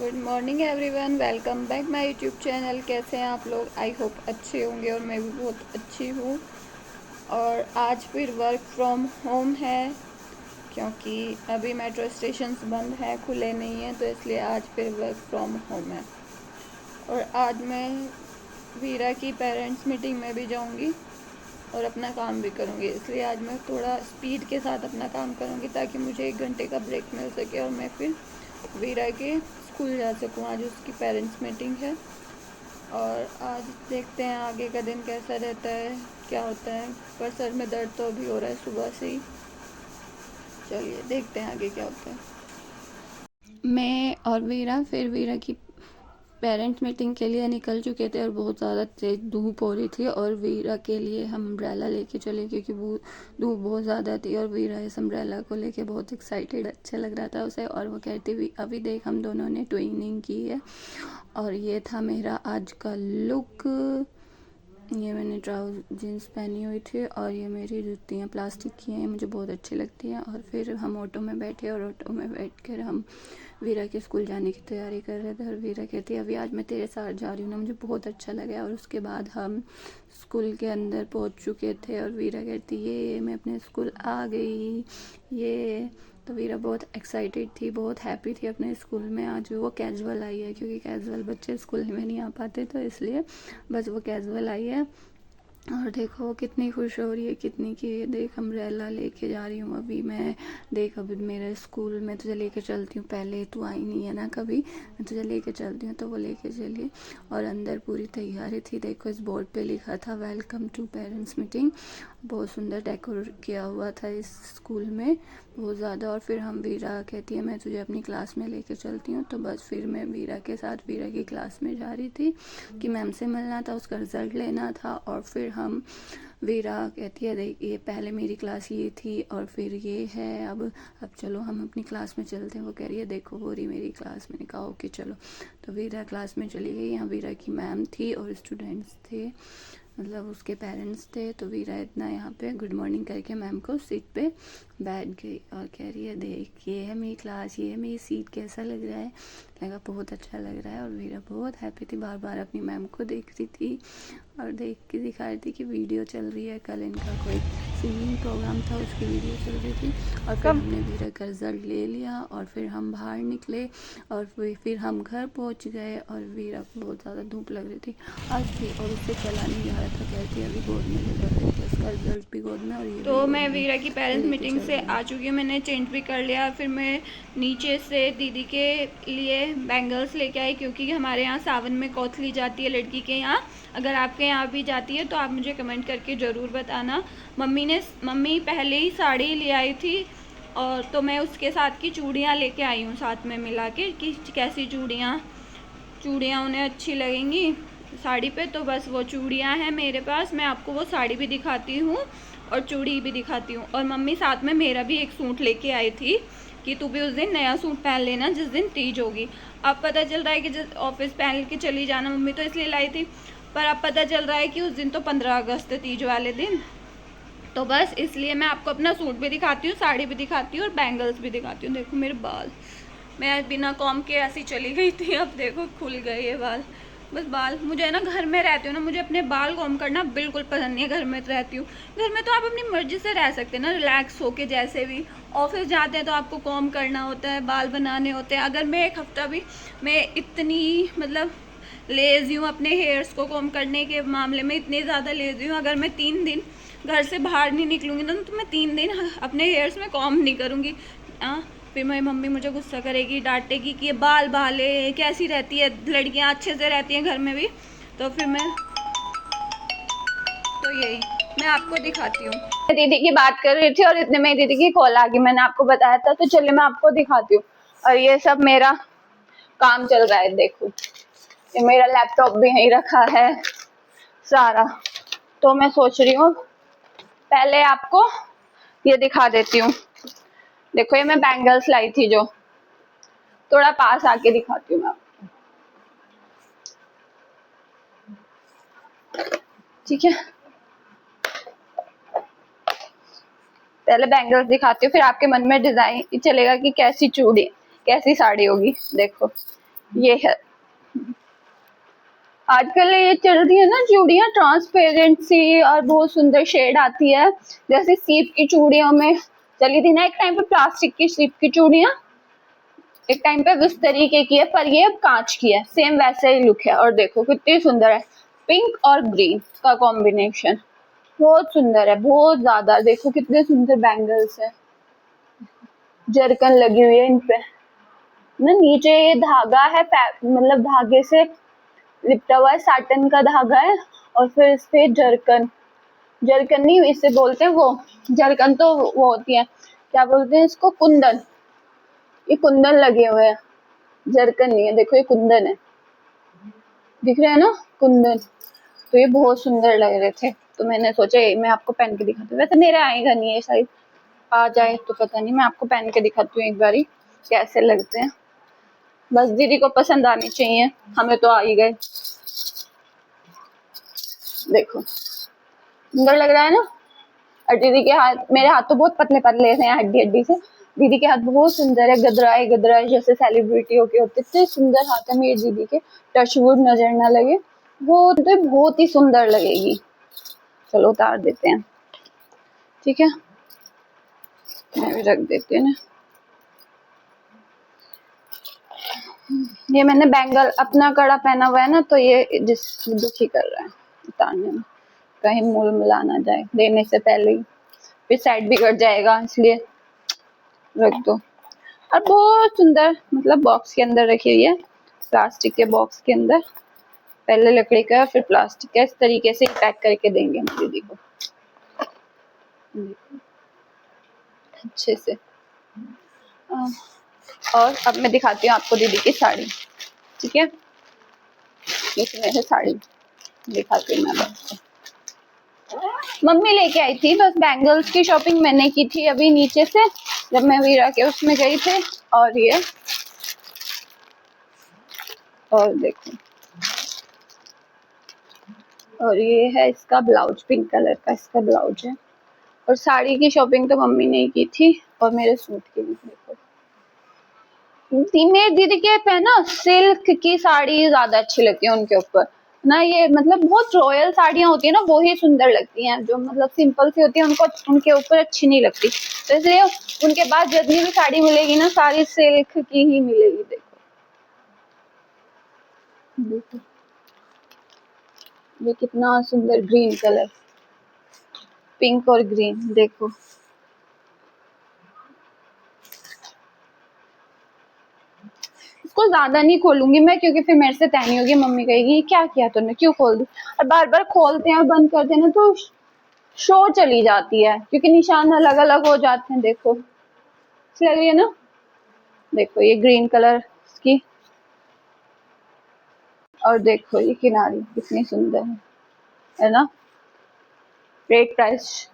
Good morning everyone, welcome back my YouTube channel. कैसे हैं आप लोग? आई होप अच्छे होंगे और मैं भी बहुत अच्छी हूँ। और आज फिर वर्क फ्रॉम होम है क्योंकि अभी मेट्रो स्टेशंस बंद हैं, खुले नहीं हैं, तो इसलिए आज फिर वर्क फ्रॉम होम है। और आज मैं वीरा की पेरेंट्स मीटिंग में भी जाऊँगी और अपना काम भी करूँगी, इसलिए आज मैं थोड़ा स्पीड के साथ अपना काम करूँगी ताकि मुझे 1 घंटे का ब्रेक मिल सके और मैं फिर वीरा के स्कूल जा सकूँ। आज उसकी पेरेंट्स मीटिंग है और आज देखते हैं आगे का दिन कैसा रहता है, क्या होता है। पर सर में दर्द तो अभी हो रहा है सुबह से ही। चलिए देखते हैं आगे क्या होता है। मैं और वीरा की पेरेंट्स मीटिंग के लिए निकल चुके थे और बहुत ज़्यादा तेज़ धूप हो रही थी और वीरा के लिए हम अम्ब्रेला लेके चले क्योंकि वो धूप बहुत ज़्यादा थी और वीरा इस अम्ब्रेला को लेके बहुत एक्साइटेड, अच्छा लग रहा था उसे। और वो कहती हुई अभी देख हम दोनों ने ट्विनिंग की है। और ये था मेरा आज का लुक। ये मैंने ट्राउज़र जीन्स पहनी हुई थी और ये मेरी जूतियाँ प्लास्टिक की हैं, मुझे बहुत अच्छी लगती हैं। और फिर हम ऑटो में बैठे और ऑटो में बैठ कर हम वीरा के स्कूल जाने की तैयारी कर रहे थे। और वीरा कहती है अभी आज मैं तेरे साथ जा रही हूँ ना, मुझे बहुत अच्छा लगा। और उसके बाद हम स्कूल के अंदर पहुँच चुके थे और वीरा कहती ये मैं अपने स्कूल आ गई ये। तो वीरा बहुत एक्साइटेड थी, बहुत हैप्पी थी अपने स्कूल में। आज वो कैजुअल आई है क्योंकि कैजुअल बच्चे स्कूल में नहीं आ पाते, तो इसलिए बस वो कैजुअल आई है। और देखो वो कितनी खुश हो रही है, कितनी कि देख अम्ब्रेला लेके जा रही हूँ अभी मैं, देख अभी मेरे स्कूल में तुझे लेके चलती हूँ, पहले तू आई नहीं है ना कभी, मैं तुझे लेके चलती हूँ। तो वो लेके चली और अंदर पूरी तैयारी थी। देखो इस बोर्ड पे लिखा था वेलकम टू पेरेंट्स मीटिंग, बहुत सुंदर डेकोरेट किया हुआ था इस स्कूल में, बहुत ज़्यादा। और फिर हम वीरा कहती है मैं तुझे अपनी क्लास में लेके चलती हूँ। तो बस फिर मैं वीरा के साथ वीरा की क्लास में जा रही थी कि मैम से मिलना था, उसका रिज़ल्ट लेना था। और फिर हम वीरा कहती है देख ये पहले मेरी क्लास ये थी और फिर ये है, अब चलो हम अपनी क्लास में चलते हैं। वो कह रही है देखो हो रही मेरी क्लास। मैंने कहा ओके चलो। तो वीरा क्लास में चली गई। यहाँ वीरा की मैम थी और स्टूडेंट्स थे, मतलब उसके पेरेंट्स थे। तो वीरा इतना यहाँ पे गुड मॉर्निंग करके मैम को सीट पे बैठ गई और कह रही है देख ये है मेरी क्लास, ये है मेरी सीट, कैसा लग रहा है? लगा बहुत अच्छा लग रहा है। और वीरा बहुत हैप्पी थी, बार बार अपनी मैम को देख रही थी और देख के दिखा रही थी कि वीडियो चल रही है, कल इनका कोई सिंगिंग प्रोग्राम था उसकी वीडियो चल रही थी। और फिर हमने वीरा का रिज़ल्ट ले लिया और फिर हम बाहर निकले और फिर हम घर पहुंच गए। और वीरा को बहुत ज़्यादा धूप लग रही थी आज भी और उससे चला नहीं जा रहा था, कहती अभी गोद में ले रही थी, उसका रिजल्ट भी गोद में और ये तो मैं वीरा की पेरेंट्स मीटिंग से आ चुकी हूँ, मैंने चेंज भी कर लिया। फिर मैं नीचे से दीदी के लिए बैंगल्स लेके आई क्योंकि हमारे यहाँ सावन में कौथली जाती है लड़की के यहाँ। अगर आपके यहाँ भी जाती है तो आप मुझे कमेंट करके ज़रूर बताना। मम्मी पहले ही साड़ी ले आई थी और तो मैं उसके साथ की चूड़ियाँ लेके आई हूँ साथ में मिला के कि कैसी चूड़ियाँ उन्हें अच्छी लगेंगी साड़ी पे। तो बस वो चूड़ियाँ हैं मेरे पास, मैं आपको वो साड़ी भी दिखाती हूँ और चूड़ी भी दिखाती हूँ। और मम्मी साथ में मेरा भी एक सूट लेके आई थी कि तू भी उस दिन नया सूट पहन लेना जिस दिन तीज होगी। अब पता चल रहा है कि जिस ऑफिस पहन के चली जाना, मम्मी तो इसलिए लाई थी, पर अब पता चल रहा है कि उस दिन तो 15 अगस्त है, तीज वाले दिन। तो बस इसलिए मैं आपको अपना सूट भी दिखाती हूँ, साड़ी भी दिखाती हूँ और बैंगल्स भी दिखाती हूँ। देखो मेरे बाल, मैं बिना कॉम के ऐसी चली गई थी, अब देखो खुल गए ये बाल। बस बाल मुझे है ना, घर में रहती हूँ ना, मुझे अपने बाल कॉम करना बिल्कुल पसंद नहीं है। घर में तो रहती हूँ, घर में तो आप अपनी मर्जी से रह सकते हैं ना, रिलैक्स होके। जैसे भी ऑफिस जाते हैं तो आपको कॉम करना होता है, बाल बनाने होते हैं। अगर मैं एक हफ्ता भी, मैं इतनी मतलब लेज़ी हूँ अपने हेयर्स को कॉम करने के मामले में, इतनी ज़्यादा लेज़ी हूँ। अगर मैं 3 दिन घर से बाहर नहीं निकलूँगी ना तो मैं 3 दिन अपने हेयर्स में कॉम नहीं करूँगी। फिर मेरी मम्मी मुझे गुस्सा करेगी, डांटेगी कि ये बाल बाले कैसी रहती है, लड़कियां अच्छे से रहती हैं घर में भी। तो फिर तो यही मैं आपको दिखाती हूँ। दीदी की बात कर रही थी और इतने में दीदी की कॉल आ गई, मैंने आपको बताया था। तो चलिए मैं आपको दिखाती हूँ। और ये सब मेरा काम चल रहा है, देखो ये मेरा लैपटॉप भी यहीं रखा है सारा। तो मैं सोच रही हूँ पहले आपको ये दिखा देती हूँ। देखो ये मैं बैंगल्स लाई थी, जो थोड़ा पास आके दिखाती हूँ मैं आपको, ठीक है? पहले बैंगल्स दिखाती हूँ, फिर आपके मन में डिजाइन चलेगा कि कैसी चूड़ी कैसी साड़ी होगी। देखो ये है, आजकल ये चल रही है ना चूड़ियां ट्रांसपेरेंट सी और बहुत सुंदर शेड आती है, जैसे सीप की चूड़ियों में चली थी ना एक टाइम पे प्लास्टिक की सीप की चूड़ियां, एक टाइम पे इस तरीके की है, पर ये अब कांच की है, सेम वैसा ही लुक है। और देखो कितनी सुंदर है, पिंक और ग्रीन का कॉम्बिनेशन, बहुत सुंदर है, बहुत ज्यादा। देखो कितने सुंदर बैंगल्स है, जरकन लगी हुई है इन पे ना, नीचे ये धागा है, मतलब धागे से लिपटा हुआ है, साटन का धागा है, और फिर इस पे जरकन, जरकन नहीं इसे बोलते हैं वो, जरकन तो वो होती है, क्या बोलते हैं इसको, कुंदन, ये कुंदन लगे हुए हैं, जरकन नहीं है। देखो ये कुंदन है, दिख रहा है ना, कुंदन। तो ये बहुत सुंदर लग रहे थे, तो मैंने सोचा ये मैं आपको पहन के दिखाती हूँ। वैसे मेरे आएगा नहीं ये साइज, आ जाए तो पता नहीं, मैं आपको पहन के दिखाती हूँ एक बारी कैसे लगते हैं। बस दीदी को पसंद आने चाहिए, हमें तो आ ही गए। देखो सुंदर लग रहा है ना, और दीदी के हाथ, मेरे हाथ तो बहुत पतले पतले हैं हड्डी हड्डी से, दीदी के हाथ बहुत सुंदर है, गदराए गदराए जैसे सेलिब्रिटियों के होते, इतने सुंदर हाथ है मेरी दीदी के, टचवुड नजर ना लगे, वो तो बहुत ही सुंदर लगेगी। चलो उतार देते हैं, ठीक है, मैं भी रख देती हूँ ना। ये मैंने बैंगल अपना कड़ा पहना हुआ है ना, तो ये जिस दुखी कर रहा है उतारने में, कहीं मूल मिला ना जाए देने से पहले ही, फिर साइड बिगड़ जाएगा, इसलिए रख दो। और बहुत सुंदर, मतलब बॉक्स के अंदर रखी हुई है, प्लास्टिक के बॉक्स के अंदर, पहले लकड़ी का फिर प्लास्टिक का, इस तरीके से पैक करके देंगे हम दीदी को अच्छे से। और अब मैं दिखाती हूँ आपको दीदी की साड़ी, ठीक है, इसमें है साड़ी, दिखाती हूँ मैं आपको। मम्मी लेके आई थी, बस बैंगल्स की शॉपिंग मैंने की थी अभी नीचे से, जब मैं वीरा के उसमें गई थी। और ये, और देखो, और ये है इसका ब्लाउज, पिंक कलर का इसका ब्लाउज है। और साड़ी की शॉपिंग तो मम्मी ने की थी, और मेरे सूट की भी। देखो मेरी दीदी के पे ना सिल्क की साड़ी ज्यादा अच्छी लगती है उनके ऊपर ना, ये मतलब बहुत रॉयल साड़ियां होती है ना, वो ही सुंदर लगती हैं, जो मतलब सिंपल सी होती है उनको उनके ऊपर अच्छी नहीं लगती, तो इसलिए उनके पास जितनी भी साड़ी मिलेगी ना, सारी सिल्क की ही मिलेगी। देखो देखो ये कितना सुंदर ग्रीन कलर, पिंक और ग्रीन, देखो इसको ज्यादा नहीं खोलूंगी मैं, क्योंकि फिर मेरे से तय नहीं होगी, मम्मी कहेगी क्या किया तूने, क्यों खोल दी। और बार बार खोलते हैं और बंद करते हैं ना, तो शो चली जाती है, क्योंकि निशान अलग अलग हो जाते हैं। देखो अच्छी लग रही है ना, देखो ये ग्रीन कलर की, और देखो ये किनारी कितनी सुंदर है ना। रेट प्राइस,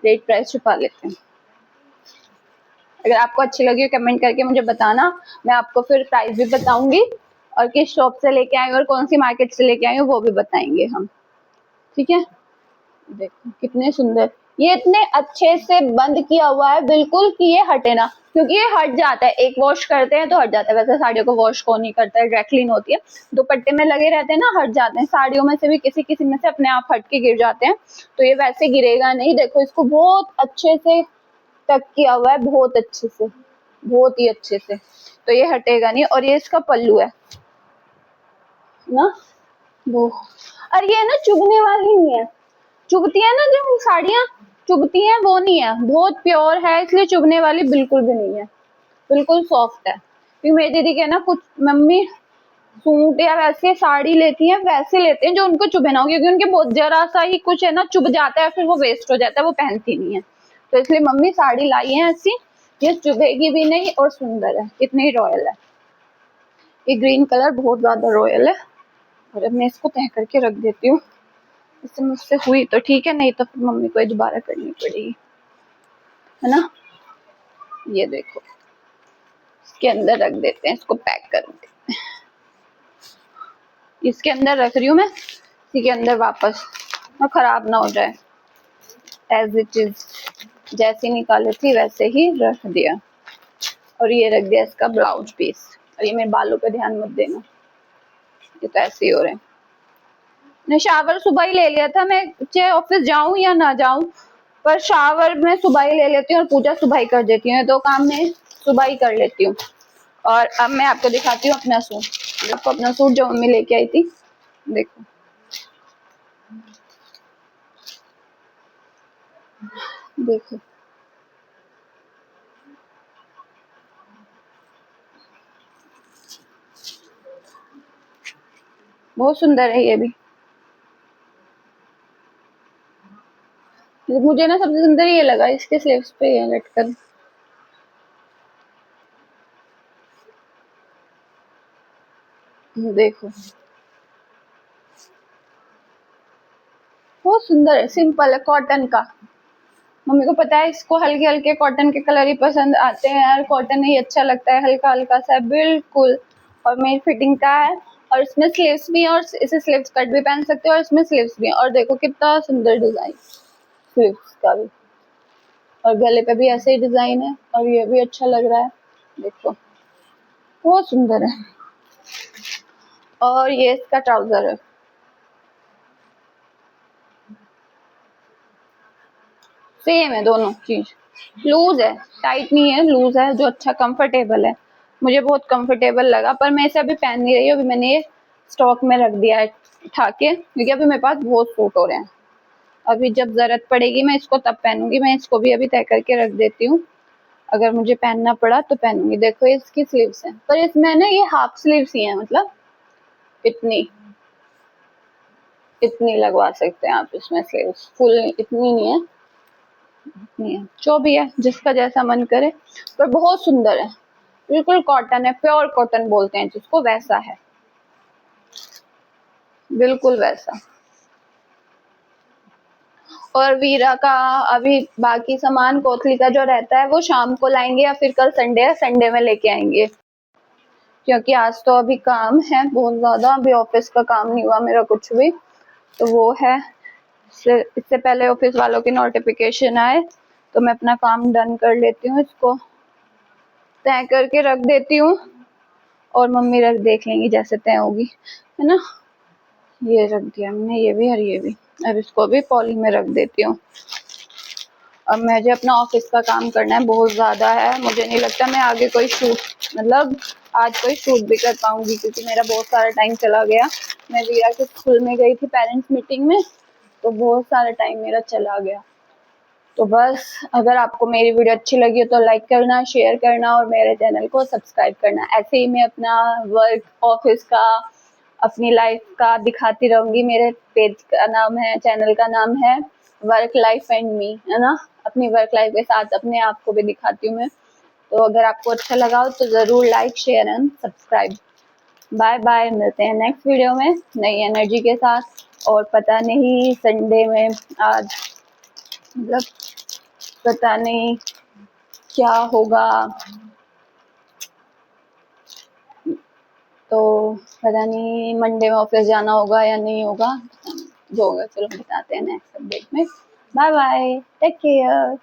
रेट प्राइस छुपा लेते हैं, अगर आपको अच्छी लगी कमेंट करके मुझे बताना, मैं आपको फिर प्राइस भी बताऊंगी, और किस शॉप से लेके आई और कौन सी मार्केट से लेके आई वो भी बताएंगे हम, ठीक है। देखो कितने सुंदर, ये इतने अच्छे से बंद किया हुआ है बिल्कुल कि ये हटे ना, क्योंकि ये हट जाता है, एक वॉश करते हैं तो हट जाता है, वैसे साड़ियों को वॉश कौन नहीं करता है, ड्राई क्लीन होती है, दुपट्टे में लगे रहते हैं ना, हट जाते हैं, साड़ियों में से भी किसी किसी में से अपने आप हट के गिर जाते हैं, तो ये वैसे गिरेगा नहीं। देखो इसको बहुत अच्छे से टक किया हुआ है, बहुत अच्छे से, बहुत ही अच्छे से, तो ये हटेगा नहीं। और ये इसका पल्लू है ना, वो, और ये ना चुभने वाली नहीं है, चुभती है ना जो साड़ियाँ चुभती हैं वो नहीं है, बहुत प्योर है, इसलिए चुभने वाली बिल्कुल भी नहीं है, बिल्कुल सॉफ्ट है। क्योंकि मेरी दीदी के ना कुछ मम्मी सूट या वैसे साड़ी लेती हैं, वैसे लेते हैं जो उनको चुभे ना हो, क्योंकि उनके बहुत जरा सा ही कुछ है ना चुभ जाता है, फिर वो वेस्ट हो जाता है, वो पहनती नहीं है, तो इसलिए मम्मी साड़ी लाई है ऐसी, ये चुभेगी भी नहीं और सुंदर है, इतनी रॉयल है। ये ग्रीन कलर बहुत ज्यादा रॉयल है। और अब मैं इसको तह करके रख देती हूँ, इससे मुझसे हुई तो ठीक है, नहीं तो फिर मम्मी को दोबारा करनी पड़ेगी, है ना। ये देखो इसके अंदर रख देते हैं, इसको पैक कर देते हैं, इसके अंदर रख रही हूँ मैं, इसी के अंदर वापस ना खराब ना हो जाए, एज इट इज जैसी निकाली थी वैसे ही रख दिया। और ये रख दिया इसका ब्लाउज पीस, और ये मेरे बालों पे ध्यान मत देना, ये तो ऐसे ही हो रहे हैं। मैं शावर सुबह ही ले लिया था, मैं चाहे ऑफिस जाऊं या ना जाऊं, पर शावर मैं सुबह ही ले लेती हूँ और पूजा सुबह ही कर देती हूँ। 2 काम मैं सुबह ही कर लेती हूँ। और अब मैं आपको दिखाती हूँ अपना सूट। देखो अपना सूट जो मम्मी लेके आई थी, देखो देखो बहुत सुंदर है ये भी। मुझे ना सबसे सुंदर ये लगा, इसके स्लीव्स पे ये लटकन। देखो बहुत सुंदर है, सिंपल है, कॉटन का। मम्मी को पता है इसको हल्के हल्के कॉटन के कलर ही पसंद आते हैं यार, कॉटन ही अच्छा लगता है, हल्का हल्का सा बिल्कुल। और मेरी फिटिंग का है, और इसमें स्लीव्स भी है, और इसे स्लीव्स कट भी पहन सकते हो, और इसमें स्लीव्स भी है। और देखो कितना सुंदर डिजाइन स्लीव्स का भी, और गले पे भी ऐसे ही डिजाइन है, और ये भी अच्छा लग रहा है। देखो बहुत सुंदर है। और ये इसका ट्राउजर है, सेम है दोनों चीज। लूज है, टाइट नहीं है, लूज है, जो अच्छा कंफर्टेबल है। मुझे बहुत कंफर्टेबल लगा, पर मैं इसे अभी पहन नहीं रही हूँ। अभी मैंने ये स्टॉक में रख दिया है उठा के, क्योंकि अभी मेरे पास बहुत सूट हो रहे हैं। अभी जब जरूरत पड़ेगी मैं इसको तब पहनूंगी। मैं इसको भी अभी तय करके रख देती हूँ, अगर मुझे पहनना पड़ा तो पहनूंगी। देखो ये इसकी स्लीव्स है, पर इसमें ना ये हाफ स्लीव्स ही है, मतलब इतनी इतनी लगवा सकते हैं आप इसमें स्लीव्स, फुल इतनी नहीं है, नहीं है। जो भी है, जिसका जैसा मन करे, पर बहुत सुंदर है। बिल्कुल कॉटन है, प्योर कॉटन बोलते हैं जिसको, वैसा है, बिल्कुल वैसा। और वीरा का अभी बाकी सामान कोथली का जो रहता है वो शाम को लाएंगे, या फिर कल संडे है, संडे में लेके आएंगे, क्योंकि आज तो अभी काम है बहुत ज्यादा। अभी ऑफिस का काम नहीं हुआ मेरा कुछ भी, तो वो है। इससे पहले ऑफिस वालों की नोटिफिकेशन आए तो मैं अपना काम डन कर लेती हूँ, इसको तय करके रख देती हूँ, और मम्मी रख देख लेंगी जैसे तय होगी, है ना। ये रख दिया हमने, ये भी और ये भी। अब इसको भी पॉली में रख देती हूँ। अब मुझे अपना ऑफिस का काम करना है, बहुत ज़्यादा है। मुझे नहीं लगता मैं आगे कोई शूट, मतलब आज कोई शूट भी कर पाऊंगी, क्योंकि मेरा बहुत सारा टाइम चला गया। मैं वीरा के स्कूल में गई थी पेरेंट्स मीटिंग में, तो बहुत सारा टाइम मेरा चला गया। तो बस, अगर आपको मेरी वीडियो अच्छी लगी हो तो लाइक करना, शेयर करना, और मेरे चैनल को सब्सक्राइब करना। ऐसे ही मैं अपना वर्क, ऑफिस का, अपनी लाइफ का दिखाती रहूंगी। मेरे पेज का नाम है, चैनल का नाम है वर्क लाइफ एंड मी, है ना। अपनी वर्क लाइफ के साथ अपने आप को भी दिखाती हूँ मैं। तो अगर आपको अच्छा लगा हो तो ज़रूर like, share and subscribe. Bye bye, मिलते हैं नेक्स्ट वीडियो में नई एनर्जी के साथ। और पता नहीं संडे में आज, मतलब पता नहीं क्या होगा, तो पता नहीं मंडे में ऑफिस जाना होगा या नहीं होगा, जो होगा चलो बताते हैं नेक्स्ट अपडेट में। Bye bye, take care.